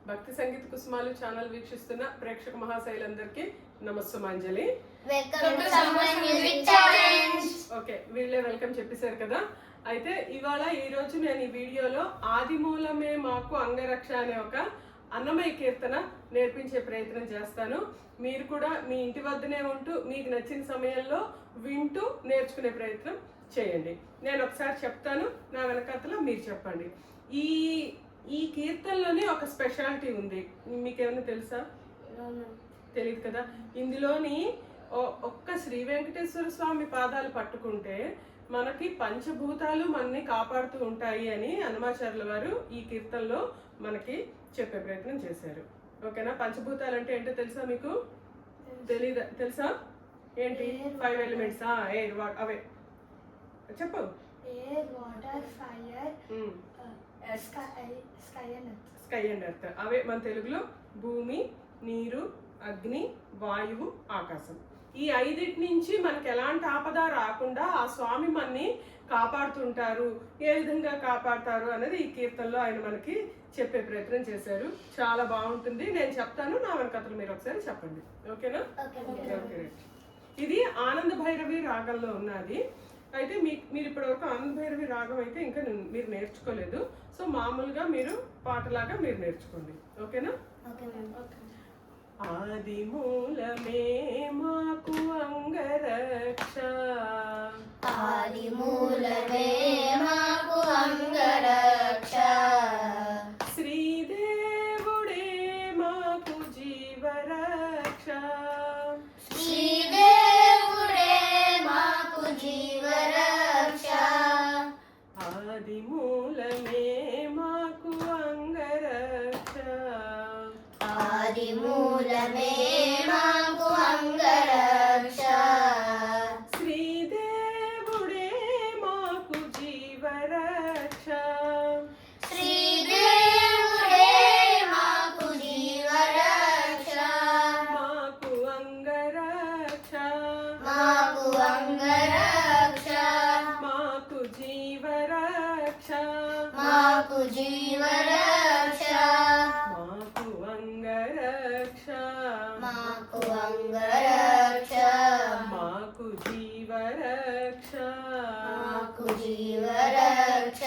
భక్తి సంగీత కుసుమాలు ఛానల్ వీక్షిస్తున్న ప్రేక్షక మహాశైలందరికీ నమస్సుమాంజలి. ఓకే, వీళ్ళే వెల్కమ్ చెప్పేశారు కదా. అయితే ఇవాళ ఈరోజు నేను ఈ వీడియోలో ఆదిమూలమే మాకు అంగరక్ష అనే ఒక అన్నమయ్య కీర్తన నేర్పించే ప్రయత్నం చేస్తాను. మీరు కూడా మీ ఇంటి వద్దనే ఉంటూ మీకు నచ్చిన సమయంలో వింటూ నేర్చుకునే ప్రయత్నం చేయండి. నేను ఒకసారి చెప్తాను, నా వెనకాతలో మీరు చెప్పండి. ఈ కీర్తనలోనే ఒక స్పెషాలిటీ ఉంది, మీకేమైనా తెలుసా? తెలియదు కదా. ఇందులోని ఒక్క శ్రీ వెంకటేశ్వర స్వామి పాదాలు పట్టుకుంటే మనకి పంచభూతాలు మనని కాపాడుతూ ఉంటాయి అని హనుమాచార్యుల వారు ఈ కీర్తనలో మనకి చెప్పే ప్రయత్నం చేశారు. ఓకేనా? పంచభూతాలు అంటే ఏంటో తెలుసా మీకు? తెలీదా? తెలుసా? ఏంటి? 5 ఎలిమెంట్స్. ఎయిర్, అవే చెప్పు. Air, water, fire, sky and earth. అవే మన తెలుగులో భూమి, నీరు, అగ్ని, వాయువు, ఆకాశం. ఈ 5 నుంచి మనకి ఎలాంటి ఆపద రాకుండా ఆ స్వామి మనని కాపాడుతుంటారు. ఏ విధంగా కాపాడుతారు అనేది ఈ కీర్తనలో ఆయన మనకి చెప్పే ప్రయత్నం చేశారు. చాలా బాగుంటుంది. నేను చెప్తాను, నా వెనకథలు మీరు ఒకసారి చెప్పండి. ఓకేనా? ఓకే. ఇది ఆనంద భైరవి రాగంలో ఉన్నది. అయితే మీరు ఇప్పటివరకు ఆనంద భైరవి రాగం అయితే ఇంకా మీరు నేర్చుకోలేదు. సో మామూలుగా మీరు పాటలాగా మీరు నేర్చుకోండి. ఓకేనా? ఆది మూలమే మాకు అంగరక్ష, ఆది మూలమే మాకు అంగరక్ష, శ్రీదేవుడే మాకు జీవరక్ష, శ్రీదేవుడే మాకు జీవరక్ష, ఆది మూలమే మాకు అంగరక్ష, ఆది మూలమే మాకు అంగరక్ష, శ్రీదేవుడే మాకు జీవరక్ష, శ్రీదేవుడే మాకు జీవరక్ష, మాకు అంగరక్ష, మాకు అంగరక్ష, మాకు జీవరక్ష, మాకు జీవరక్ష, మాకు అంగరక్ష, మాకు అంగరక్ష, మాకు జీవరక్ష. మాకు జీవరక్ష.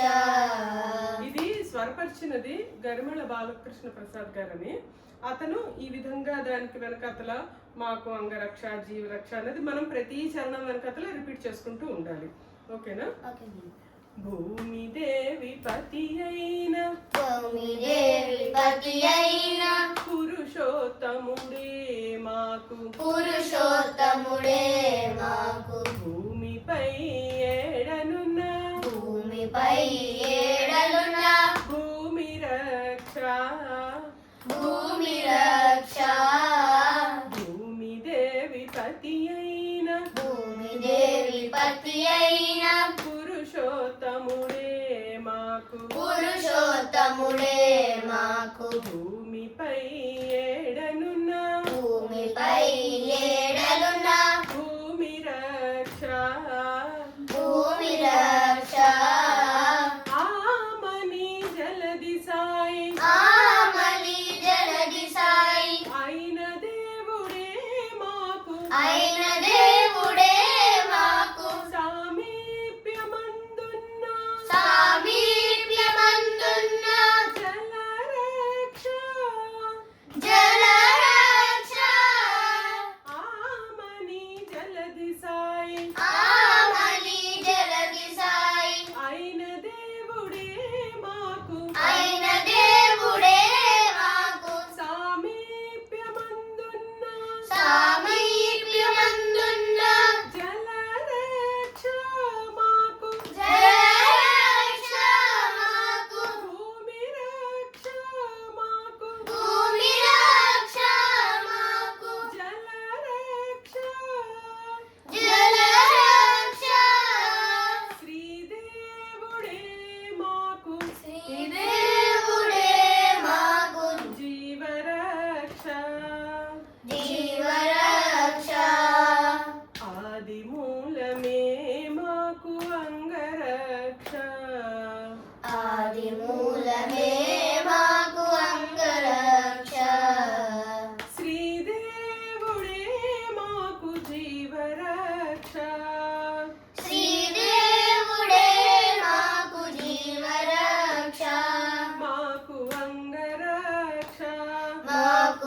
ఇది స్వరపరిచినది గరిమళ బాలకృష్ణ ప్రసాద్ గారని. అతను ఈ విధంగా దానికి వెనకతల మాకు అంగరక్ష, జీవరక్ష అనేది మనం ప్రతి చరణం వెనకతల రిపీట్ చేసుకుంటూ ఉండాలి. ఓకేనా? భూమి దేవి పతి అయిన, భూమిదేవి పతి అయిన పురుషోత్తముడే మాకు, పురుషోత్తముడే మాకు, భూమిపై ఏడనున్న, భూమిపై ఏడలున్న భూమి రక్ష, భూమి రక్ష, భూమి దేవి పతి అయిన, భూమిదేవి పతి అయిన పురుషోత్తముడే మాకు, పురుషోత్తముడే మాకు, భూమిపై ఏడనున్న, భూమిపై ఏడలున్న భూమి రక్ష, భూమి రక్ష, ఆమని జలది సాయి, ఆమలి జలది సాయి అయిన దేవుడే మాకు, అయిన దేవుడే మాకు, సామీప్యమందున్న, సామీప్యమందున్న జలరక్ష, జల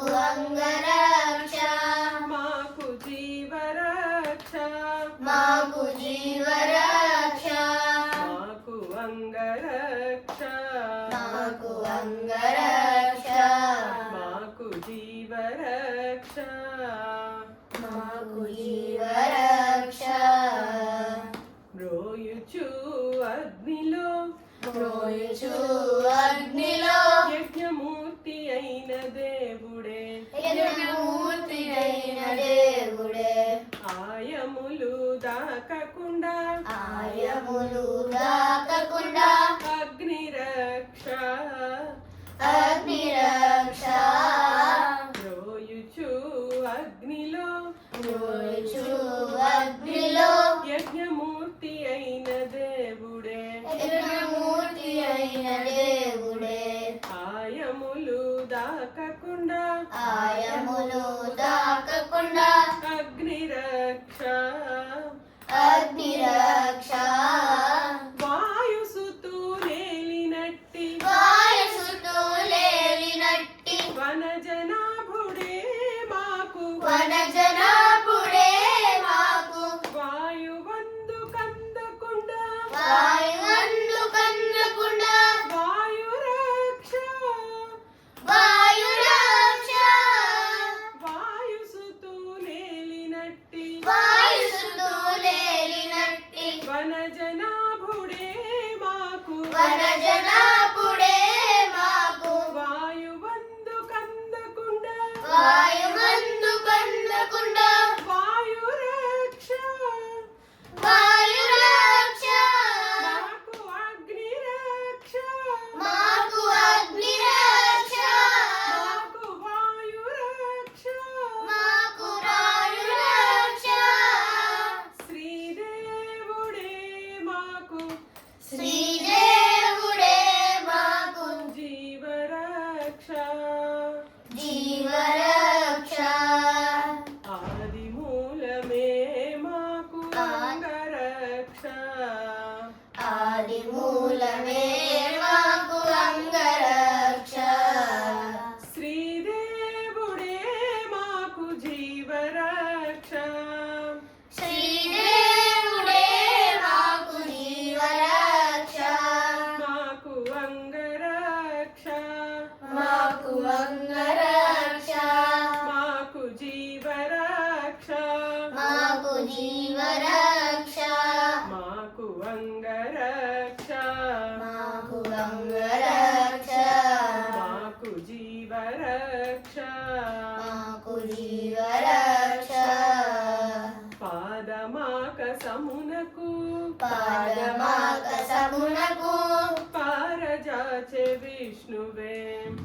మాకు అంగరక్ష మాకు జీవరక్ష మాకు జీవరక్ష మాకు అంగరక్ష మాకు అంగరక్ష మాకు జీవరక్ష మాకు జీవరక్ష రోయుచు అగ్నిలో రోయుచు అగ్నిలో యజ్ఞమూర్తి అయిన దేవుడే యజ్ఞమూర్తి అయిన దేవుడే ఆయములు దాకకుండా ఆయములు దాకకుండా అగ్నిరక్ష అగ్నిరక్ష రోయుచు అగ్నిలో రోయుచు అగ్నిలో యజ్ఞమూర్తి అయిన దేవుడే యజ్ఞమూర్తి అయిన దేవుడే ఆయములు దాకకుండా ఆయములు దాకకుండా అగ్నిరక్ష అగ్నిరక్ష వాయుసుతూ నేలినట్టి వాయుసుతో లేలినట్టి వనజనాభుడే మాకు వనజనాపుడే మాకు వాయువందు కందకుండా వాయువందు కన్నకుండా వాయురక్ష వాయురక్ష వాయుసుతూ నేలినట్టి వాయుసుతో లేలినట్టి వనజనాభుడే మాకు వనజనాపుడే మాకు వాయువందు కందకుండా వాయువందు కన్నకుండా వాయురక్ష వాయురక్ష మాకు అగ్నిరక్ష మాకు అగ్నిరక్ష మాకు వాయురక్ష మాకు వాయురక్ష శ్రీదేవుడే మాకు శ్రీదేవుడే మాకు జీవరక్ష జీవరక్ష ఆది మూలమే మాకు అంగరక్ష ఆది మూలమే మాకు అంగరక్ష శ్రీదేవుడే మాకు జీవరక్ష శ్రీదేవుడే మాకు జీవరక్ష మాకు అంగరక్ష మాకు అంగరక్ష మాకు జీవరక్ష మాకు జీవరక్ష మాకు అంగరక్ష మాకు అంగరక్ష మాకు జీవరక్ష మాకు జీవరక్ష పాదమాక సమునకు పాదమాక సమునకు పారజాచె విష్ణువే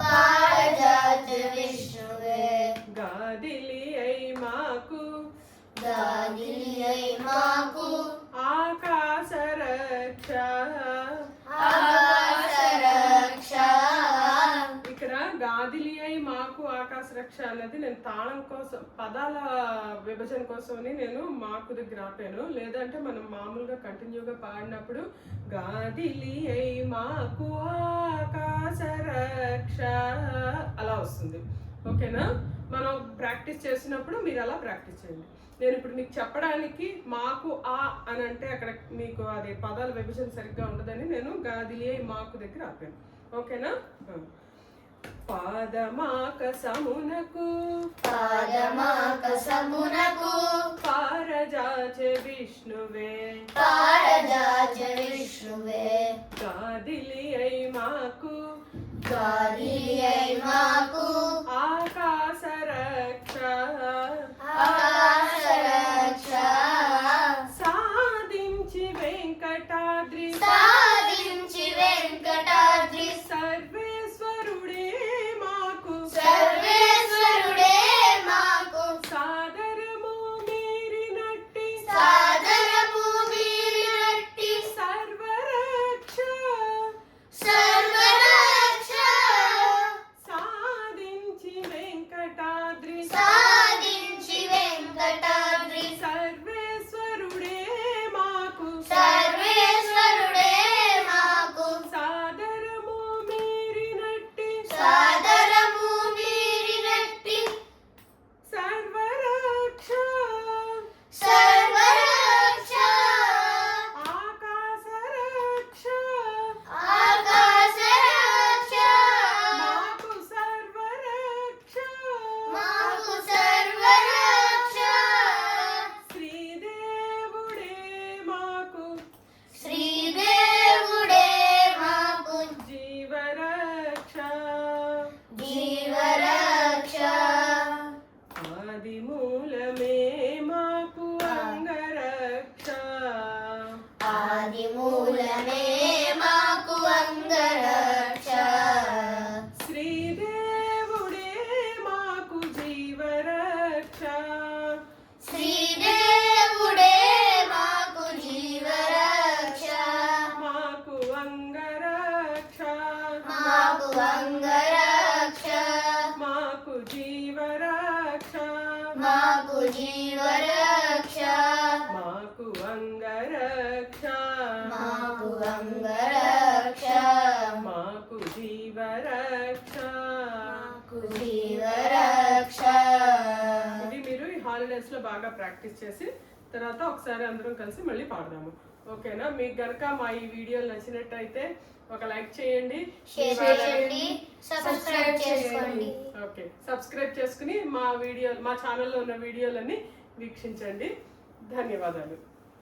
పారజాత విష్ణువే గాదిలి అయి మాకు గాదిలి అయి మాకు ఆకాశ రక్ష ఆకాశ రక్ష ఇక్కడ గాదిలి అయి మాకు ఆకాశ రక్ష అన్నది నేను తాళం కోసం పదాల విభజన కోసమని నేను మాకు దగ్గర ఆపాను. లేదంటే మనం మామూలుగా కంటిన్యూగా పాడినప్పుడు గాదిలి అయి మాకు ఆకాశ రక్ష అలా వస్తుంది. ఓకేనా? మనం ప్రాక్టీస్ చేసినప్పుడు మీరు అలా ప్రాక్టీస్ చేయండి. నేను ఇప్పుడు మీకు చెప్పడానికి మాకు ఆ అని అంటే అక్కడ మీకు అది పదాల విభజన సరిగ్గా ఉండదని నేను గాదిలి అయి మాకు దగ్గర ఆపాను. ఓకేనా? పాదమాక సమునకు పాదమాక సమునకు పారజాచె విష్ణువే పారజాత విష్ణువే గాదిలి అయి మాకు గాదిలి అయి మాకు ఆకాశ రక్ష ఆకాశ రక్ష సాధించి వెంకటాద్రి సాధించి వెంకటాద్రి సర్వేశ్వరుడే మాకు సర్వేశ్వరుడే మాకు సాగరము మీరినట్టి సాదరము మీరినట్టి సర్వరక్ష సర్వరక్ష అంగరక్ష మాకు జీవరక్ష మాకు జీవరక్ష మాకు అంగరక్ష మాకు అంగరక్ష మాకు జీవరక్ష మాకు జీవరక్ష. ఇది మీరు ఈ హాలిడేస్ లో బాగా ప్రాక్టీస్ చేసి తర్వాత ఒకసారి అందరం కలిసి మళ్ళీ పాడదాము. ఓకేనా? మీకు గనక మా ఈ వీడియోలు నచ్చినట్టయితే ఒక లైక్ చేయండి, షేర్ చేయండి, సబ్స్క్రైబ్ చేసుకోండి. ఓకే, సబ్స్క్రైబ్ చేసుకుని మా ఛానల్లో ఉన్న వీడియోలన్నీ వీక్షించండి. ధన్యవాదాలు.